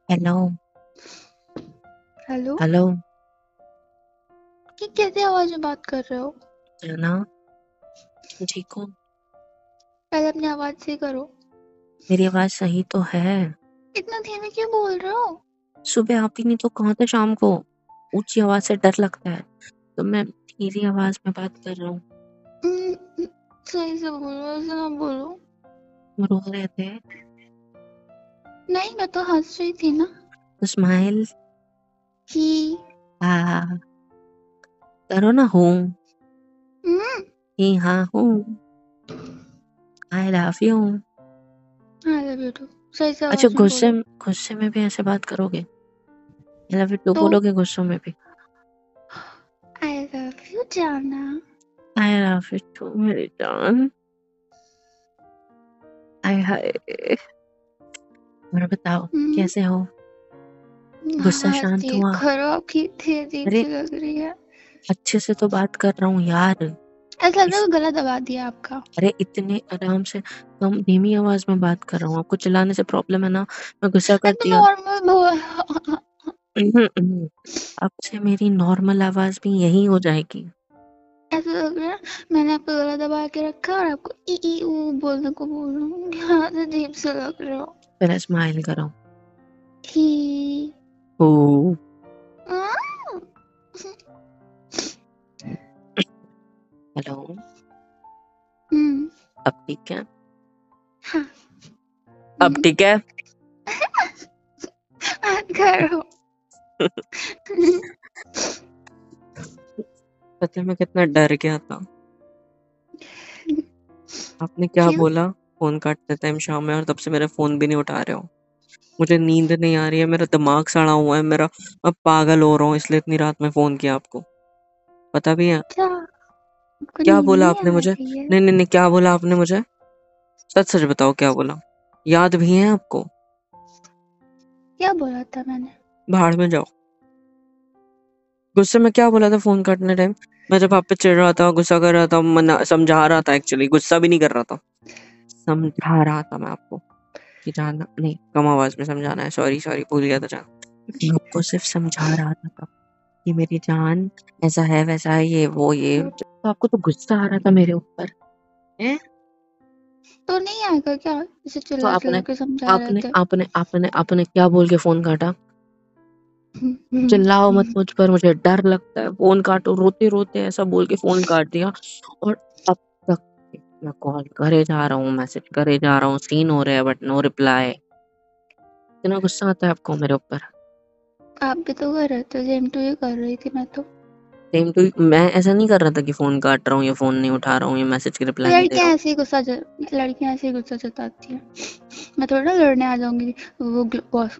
Hello. Hello. Hello. ये कैसे आवाज में बात कर रहे हो? ना, ठीक हो? पहले अपनी आवाज सही करो। मेरी आवाज सही तो है। इतना धीमे क्यों बोल रहे हो? सुबह आप ही नहीं तो कहाँ थे शाम को? ऊंची आवाज से डर लगता है, तो मैं धीरे आवाज में बात कर रहा हूँ। सही से बोलो, ऐसे ना बोलो। तुम रो रहे थे नहीं, मैं तो हंस रही थी ना। तो स्माइल। ही। हाँ, करो ना। हूँ हम्म। ही, हाँ हूँ। I love you. I love you too. सही से अच्छा, आवाज में गुस्से बोलो। गुस्से में भी ऐसे बात करोगे? आई लव यू टू तो बोलोगे गुस्सों में भी? आई लव यू जाना। आई लव यू टू मेरी जान। आय हाय। और बताओ, हम्म। कैसे हो? गुस्सा आवाज शांत ठीक हुआ? करो, आपकी इतनी अजीब अरे, सी लग रही है। अच्छे से तो बात कर रहा हूँ यार। ऐसा लग रहा इस है गला दबा दिया आपका। अरे, इतने आराम से कम धीमी आवाज में बात कर रहा हूँ। आपको चिल्लाने से प्रॉब्लम है ना? मैं गुस्सा कर तो दिया। नॉर्मल बोल। अब से मेरी नॉर्मल आवाज भी यही हो जाएगी। ऐसा लग रहा है मैंने आपका गला दबा के रखा है और आपको ई ई ऊ बोलने को बोल रहा हूँ। यहाँ से अजीब से लग रहे हो। पहले स्माइल करो। ही। ओ, आ? हेलो। हम्म। अब ठीक है? हाँ। अब ठीक है? बात करो। पता है मैं कितना डर गया था। आपने क्या क्यों? बोला? फोन काटते टाइम शाम में, और तब से मेरा फोन भी नहीं उठा रहे हो। मुझे नींद नहीं आ रही है, मेरा दिमाग सड़ा हुआ है मेरा। मैं पागल हो रहा हूँ, इसलिए इतनी रात में फोन किया आपको। पता भी है? क्या आपको क्या नींद बोला नहीं आपने आ मुझे? रही है? नहीं नहीं नहीं, क्या बोला आपने मुझे? सच सच बताओ, क्या बोला? याद भी है आपको? क्या बोला था मैंने? भाड़ में जाओ। गुस्से में क्या बोला था फोन काटने टाइम? मैं जब आप पे चिढ़ रहा था, गुस्सा कर रहा था, मना समझा रहा था, एक्चुअली गुस्सा भी नहीं कर रहा था। समझा रहा था मैं आपको कि जाना नहीं, कम आवाज में समझाना है। सॉरी सॉरी, भूल गया था जान। मैं आपको सिर्फ समझा रहा था तब कि मेरी जान, ऐसा है वैसा है, ये वो ये, तो आपको तो गुस्सा आ रहा था मेरे ऊपर। हैं? तो नहीं आएगा क्या? इसे तो चिल्ला चिल्ला आपने के समझा रहे आपने थे। आपने आपने आपने क्या बोल के फोन काटा? चिल्लाओ मत मुझ पर, मुझे डर लगता है। फोन काटो, रोते रोते ऐसा बोल के फोन काट दिया। और अब तक मैं कॉल करे जा रहा हूँ, मैसेज करे जा रहा हूँ, सीन हो रहे हैं, बट नो रिप्लाई। इतना गुस्सा आता है आपको मेरे ऊपर? आप भी तो कर रहे थे, सेम टू ही कर रही थी मैं तो। Same too. मैं ऐसा नहीं कर रहा था कि फोन काट रहा हूँ या फोन नहीं उठा रहा हूँ या मैसेज की रिप्लाई नहीं दे रहा लड़कियां हूँ। ऐसे ही लड़कियां ऐसे ही गुस्सा जताती हैं। मैं थोड़ा ना लड़ने आ जाऊंगी वो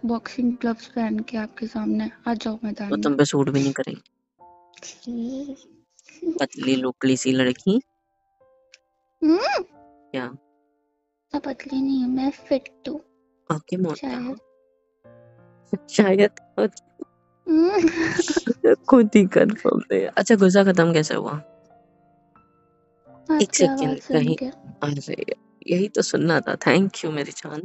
बॉक्सिंग ग्लव्स पहन के आपके सामने। आ जाओ तो मैदान में। तुम पे सूट भी नहीं करेंगे। पतली लुकड़ी सी लड़की। हम्म। क्या? मैं पतली नहीं हूँ, मैं फिट हूँ। आपके मोटा? शायद। शायद। हम्म। खुद ही कंफर्म नहीं। अच्छा, गुस्सा खत्म कैसे हुआ? एक आपकी आवाज सेकेंड, सुन कहीं। के। अरे, यही तो सुनना था। थैंक यू मेरी जान।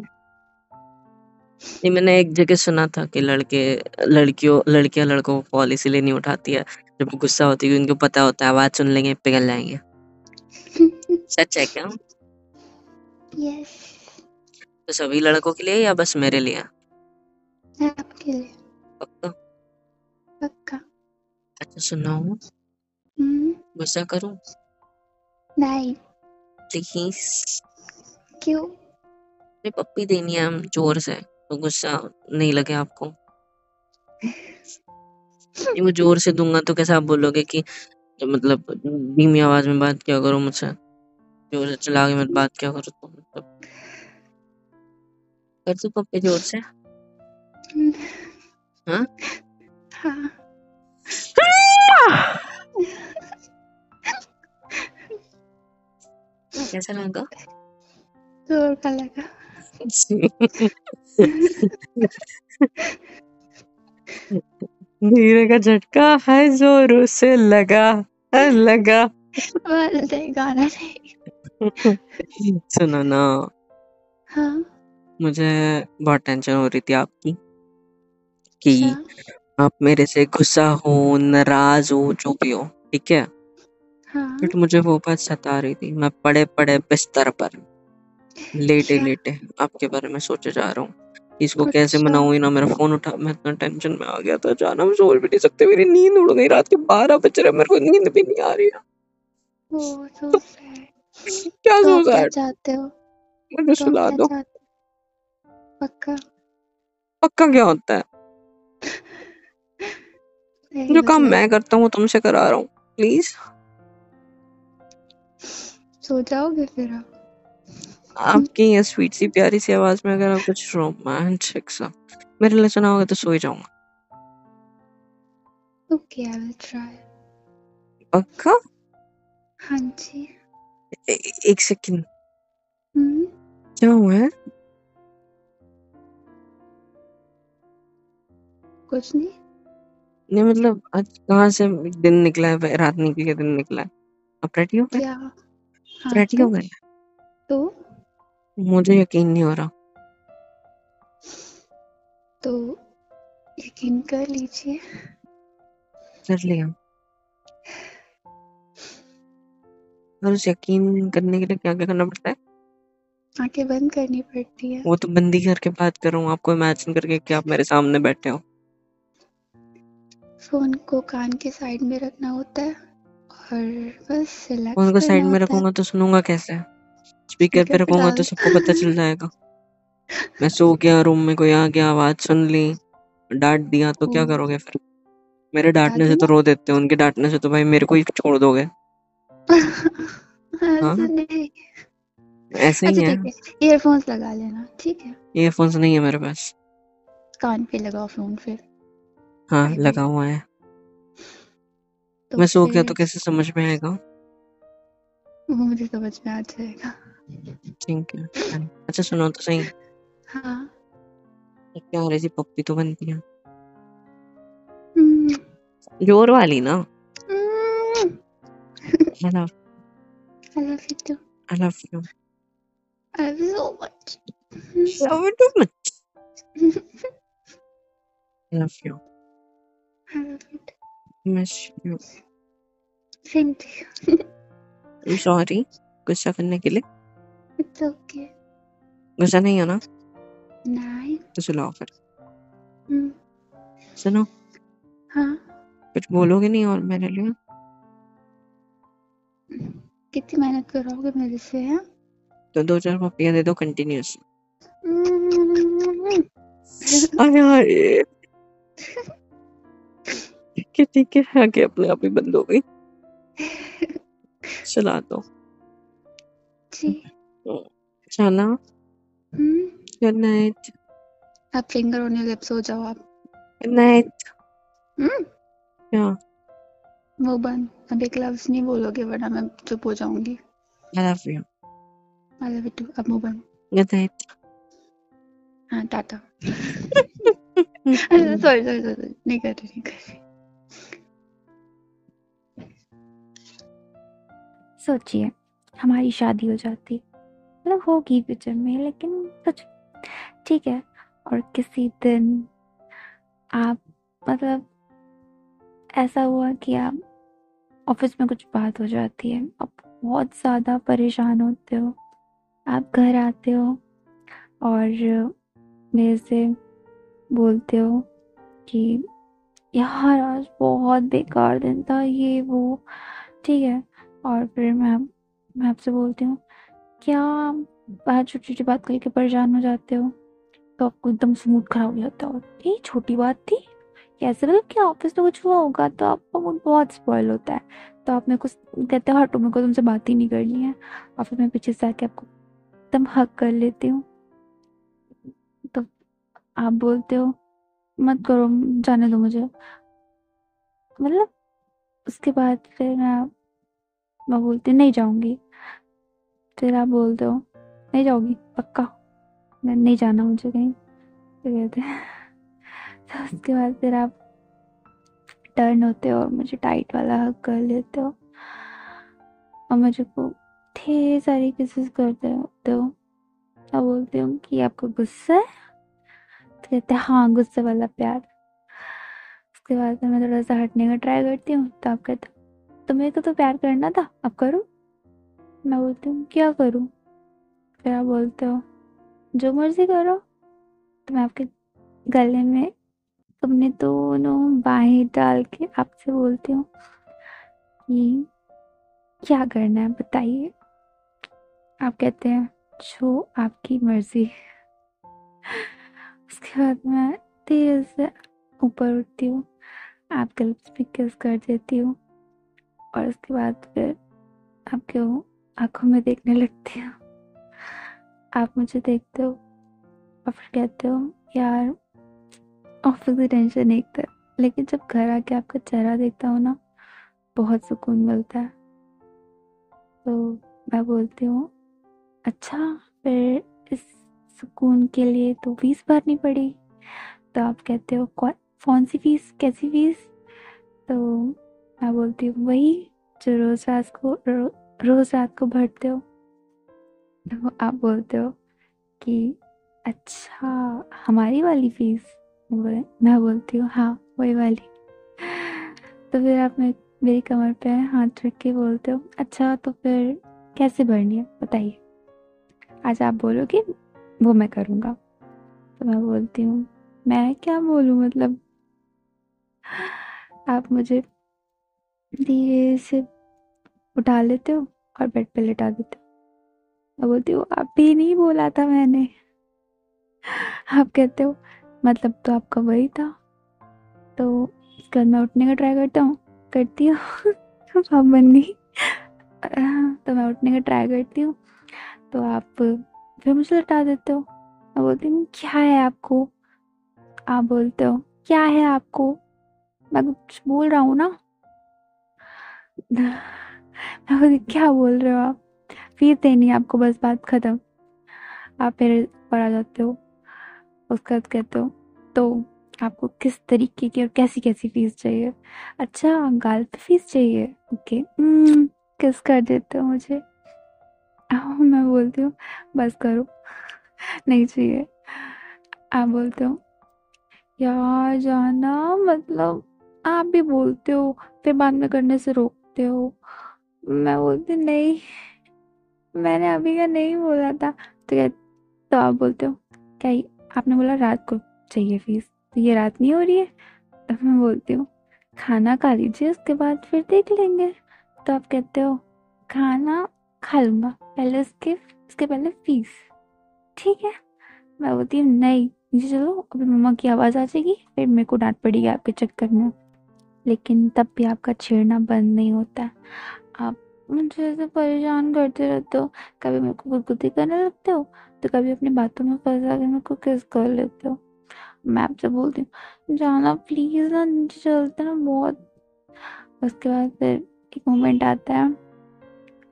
नहीं, मैंने एक जगह सुना था कि लड़कियां लड़कों को कॉल इसीलिए नहीं उठाती है जब वो गुस्सा होती है, उनको पता होता है आवाज सुन लेंगे पिघल जाएंगे। सच है क्या? यस। तो सभी लड़कों के लिए या बस मेरे लिए? आपके लिए। पक्का? पक्का। अच्छा, सुनाओ। हम्म। गुस्सा करूं? नहीं। प्लीज। क्यों? नहीं, पप्पी देनी है हम जोर से, तो गुस्सा नहीं लगे आपको? नहीं, वो जोर से दूंगा तो कैसे आप बोलोगे कि, तो मतलब धीमी आवाज में बात क्या करो मुझसे, जोर से चिल्ला के मत बात क्या करो, तो मतलब कर दो पप्पी जोर से? हाँ। हाँ। कैसा लगा? जोर का लगा। धीरे का झटका है, जोरों से लगा है, लगा। बस गाना नहीं। सुनो ना, हाँ। मुझे बहुत टेंशन हो रही थी आपकी। कि अच्छा। आप मेरे से गुस्सा हो, नाराज हो, जो भी हो, ठीक है। हाँ। बट मुझे वो बात सता रही थी। मैं पड़े पड़े बिस्तर पर लेटे अच्छा। लेटे आपके बारे में सोचे जा रहा हूँ। इसको कैसे अच्छा। मनाऊं, ना मेरा फोन उठा। मैं इतना टेंशन में आ गया था, जाना मैं सो भी नहीं सकते। मेरी नींद उड़ गई, रात के 12 बज रहे, मेरे को नींद भी नहीं आ रही है। ओह सो सैड। क्या तो आप सोचा क्या है? चाहते हो? मुझे तो आप सुला क्या दो। चाहते हो? पक्का? पक्का क्या होता है? सही जो काम मतलब मैं करता हूँ वो तुमसे करा रहा हूँ, प्लीज। सो जाओगे फिर आप? आपकी ये स्वीट सी प्यारी सी आवाज में अगर आप कुछ रोमांटिक सा मेरे लिए सुनाओगे तो सो ही जाऊंगा। Okay, I will try. पक्का? हाँ जी। एक सेकंड। हम्म। क्या हुआ है? कुछ नहीं। नहीं मतलब आज कहाँ से दिन निकला है, रात निकली है, दिन निकला है। आप रेडी हो गए? क्या? आप हाँ रेडी हो गए? तो मुझे यकीन नहीं हो रहा। तो यकीन कर लीजिए। कर लिया। और उस यकीन करने के लिए क्या क्या करना पड़ता है? आंखें बंद करनी पड़ती है। वो तो बंदी करके बात कर रहा हूँ, आपको इमेजिन करके कि आप मेरे सामने बैठे हो। फोन को कान के साइड में रखना होता है और बस रिलैक्स फोन को साइड करना में होता है। रखूंगा तो सुनूंगा कैसे? स्पीकर पे स्पीकर पे रखूंगा तो डाल। सबको पता चल जाएगा। मैं सो गया, रूम में कोई आ गया, आवाज सुन ली, डांट दिया तो ओ, क्या करोगे फिर? मेरे डांटने से तो दादू। रो देते हो, उनके डांटने से तो भाई मेरे को ही छोड़ दोगे। ऐसे हाँ, नहीं। ऐसे ही अच्छा है। ठीक है, ईयरफोन्स लगा लेना, ठीक है। ईयरफोन्स नहीं है मेरे पास। कान पे लगाओ फोन फिर। हाँ, आई लगा विल। हुआ है। तो मैं सो गया तो फिर कैसे समझ में आएगा? वो मुझे समझ में आ जाएगा। ठीक है। अच्छा सुनो तो सही। हाँ। एक प्यारी सी पप्पी तो बनती है, हम्म, जोर वाली ना। Hmm, I love I love you too. I love you. I love you so much. Love you too much. I love you. I love you too. Miss you. Same to you. I am sorry गुस्सा करने के लिए। It's okay. गुस्सा नहीं हो ना? नहीं। तो सुनाओ फिर। हम्म, सुनो। हाँ। कुछ बोलोगे नहीं और मेरे लिए? कितनी मेहनत कराओगे मेरे से है? तो 2-4 पप्पियां दे दो कंटिन्यूस। हम्म, अरे अरे, ठीक है, आगे अपने आप ही बंद हो गई। चला दो। जी। चला। हम्म, गुड नाइट। आप फिंगर ऑन योर लिप्स हो जाओ आप। Good night. हम्म, क्या? वो बंद। अब एक लफ्ज नहीं बोलोगे वरना मैं चुप हो जाऊंगी। I love you. I love you too. अब मुंह बंद। Good night. हाँ टाटा। सॉरी सॉरी सॉरी, नहीं कर रही, नहीं कर रही। सोचिए हमारी शादी हो जाती, मतलब होगी फ्यूचर में, लेकिन कुछ ठीक है। और किसी दिन आप, मतलब ऐसा हुआ कि आप ऑफिस में कुछ बात हो जाती है, आप बहुत ज़्यादा परेशान होते हो, आप घर आते हो और मेरे से बोलते हो कि यार आज बहुत बेकार दिन था, ये वो, ठीक है। और फिर मैं आपसे बोलती हूँ क्या आज छोटी छोटी बात करके परेशान हो जाते हो, तो आपको एकदम से मूड खराब हो जाता है, ये छोटी बात थी, कैसे मतलब क्या ऑफिस में कुछ हुआ होगा, तो आपका मूड बहुत स्पॉइल होता है। तो आप मेरे को कहते हो हटो, मेरे को तुमसे बात ही नहीं करनी है, और फिर मैं पीछे से आके आपको एकदम हक कर लेती हूँ। तो आप बोलते हो मत करो, जाने दो मुझे, मतलब उसके बाद फिर मैं बोलती हूँ नहीं जाऊंगी, फिर आप बोलते हो नहीं जाओगी पक्का? मैं नहीं जाना मुझे कहीं, तो कहते हैं तो उसके बाद फिर आप टर्न होते हो और मुझे टाइट वाला हक कर लेते हो और मुझे को ढेर सारी किसेस करते होते हो। मैं बोलती हूँ कि आपको गुस्सा है, तो कहते हैं हाँ गुस्से वाला प्यार। उसके बाद फिर मैं थोड़ा सा हटने का ट्राई करती हूँ, तो आप कहते हो तो मेरे को तो प्यार करना था, अब करो। मैं बोलती हूँ क्या करूँ? फिर आप बोलते हो जो मर्जी करो। तो मैं आपके गले में अपने दोनों बाहें डाल के आपसे बोलती हूँ कि क्या करना है बताइए। आप कहते हैं जो आपकी मर्जी। उसके बाद मैं धीरे से ऊपर उठती हूँ, आपके लिप्स पे किस कर देती हूँ, और उसके बाद फिर आपके आंखों में देखने लगती हूँ। आप मुझे देखते हो और फिर कहते हो यार ऑफिस की टेंशन एक था, लेकिन जब घर आके आपका चेहरा देखता हूँ ना, बहुत सुकून मिलता है। तो मैं बोलती हूँ अच्छा, फिर इस सुकून के लिए तो फीस भरनी पड़ी। तो आप कहते हो कौन सी फीस, कैसी फीस? तो मैं बोलती हूँ वही जो रोज रात को भरते हो। तो आप बोलते हो कि अच्छा, हमारी वाली फीस? मैं बोलती हूँ हाँ, वही वाली। तो फिर आप मेरी कमर पे हाथ रख के बोलते हो अच्छा, तो फिर कैसे भरनी है बताइए। आज आप बोलोगे वो मैं करूँगा। तो मैं बोलती हूँ मैं क्या बोलूँ, मतलब आप मुझे धीरे से उठा लेते हो और बेड पे लिटा देते हो। मैं बोलती हूँ अभी नहीं बोला था मैंने। आप कहते हो मतलब तो आपका वही था। तो उसके बाद मैं उठने का ट्राई करती हूँ आप बन गई। तो मैं उठने का ट्राई करती हूँ, तो आप फिर मुझे लटा देते हो। मैं बोलती हूँ क्या है आपको? आप बोलते हो क्या है आपको? मैं कुछ बोल रहा हूँ ना। मैं बोलती क्या बोल रहे हो आप? फीस देनी है आपको, बस बात खत्म। आप फिर ऊपर आ जाते हो। उसके बाद कहते हो तो आपको किस तरीके की और कैसी कैसी फीस चाहिए? अच्छा, गाल पे फीस चाहिए, ओके। किस कर देते हो मुझे। मैं बोलती हूँ बस करो, नहीं चाहिए। आप बोलते हो यार जाना, मतलब आप भी बोलते हो फिर बाद में करने से रोकते हो। मैं बोलती नहीं, मैंने अभी का नहीं बोला था। तो आप बोलते हो क्या आपने बोला रात को चाहिए फीस, तो ये रात नहीं हो रही है? तो मैं बोलती हूँ खाना खा लीजिए उसके बाद फिर देख लेंगे। तो आप कहते हो खाना खा लूंगा, पहले उसके पहले फीस, ठीक है। मैं बोलती हूँ नहीं, नीचे चलो, अभी मम्मा की आवाज़ आ जाएगी, फिर मेरे को डांट पड़ेगी आपके चक्कर में। लेकिन तब भी आपका छेड़ना बंद नहीं होता है। आप मुझे ऐसे परेशान करते रहते हो, कभी मेरे को गुदगुदी करने लगते हो, तो कभी अपनी बातों में फंसा के मेरे को किस कर लेते हो। मैं आपसे बोलती हूँ जाना प्लीज ना, नीचे चलते ना बहुत। उसके बाद फिर एक मोमेंट आता है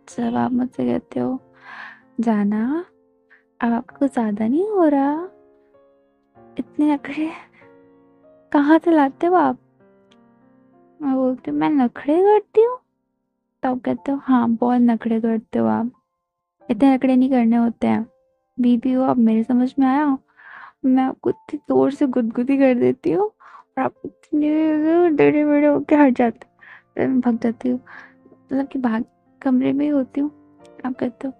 जब आप मुझसे कहते हो जाना, अब आपको ज्यादा नहीं हो रहा? इतने नखरे कहाँ से लाते हो आप? मैं बोलती हूँ मैं नखरे करती हूँ? तो आप कहते हो हाँ, बहुत नखरे करते हो आप, इतने नखरे नहीं करने होते हैं। बीबी हो अब मेरे समझ में आया। मैं आपको इतनी जोर से गुदगुदी कर देती हूँ और आप इतने टेढ़े मेढ़े होके हट जाते हो। फिर मैं भाग जाती हूँ, मतलब कि भाग कमरे में ही होती हूँ। आप कहते हो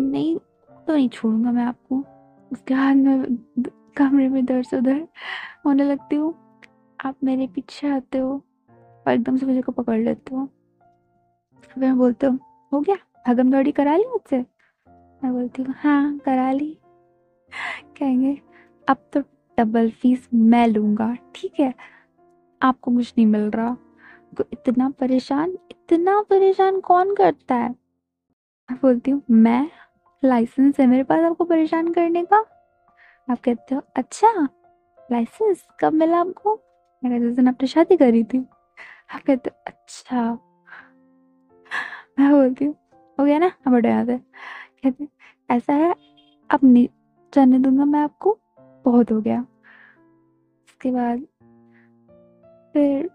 नहीं, तो नहीं छोड़ूंगा मैं आपको। उसके बाद में कमरे में इधर से उधर होने लगती हूँ। आप मेरे पीछे आते हो और एकदम से मुझे को पकड़ लेते हो। फिर बोलते हो गया, भागम दौड़ी करा ली मुझसे? मैं बोलती हूँ हाँ करा ली। कहेंगे अब तो डबल फीस मैं लूंगा, ठीक है, आपको कुछ नहीं मिल रहा। को इतना परेशान कौन करता है? मैं बोलती हूँ मैं, लाइसेंस है मेरे पास आपको परेशान करने का। आप कहते हो अच्छा, लाइसेंस कब मिला आपको? मैं कहती जिस दिन आपने शादी करी थी। आप कहते हो अच्छा। मैं बोलती हूँ हो गया ना, अब हटो यहाँ से। कहते ऐसा है, अब नहीं जाने दूंगा मैं आपको, बहुत हो गया। उसके बाद फिर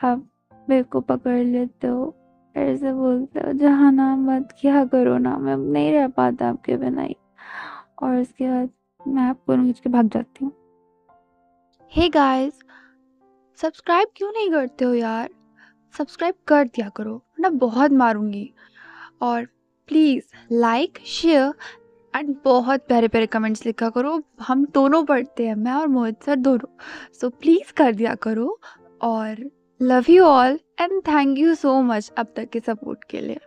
आप मेरे को पकड़ लेते हो, ऐसे बोलते हो जाना मत, क्या करो ना, मैं नहीं रह पाता आपके बिना ही। और उसके बाद मैं आपको खींच के भाग जाती हूँ। हे गाइस, सब्सक्राइब क्यों नहीं करते हो यार? सब्सक्राइब कर दिया करो, वरना बहुत मारूंगी। और प्लीज़ लाइक, शेयर एंड बहुत प्यारे-प्यारे कमेंट्स लिखा करो। हम दोनों पढ़ते हैं, मैं और मोहित सर दोनों। सो प्लीज़ कर दिया करो और love you all and thank you so much अब तक के सपोर्ट के लिए।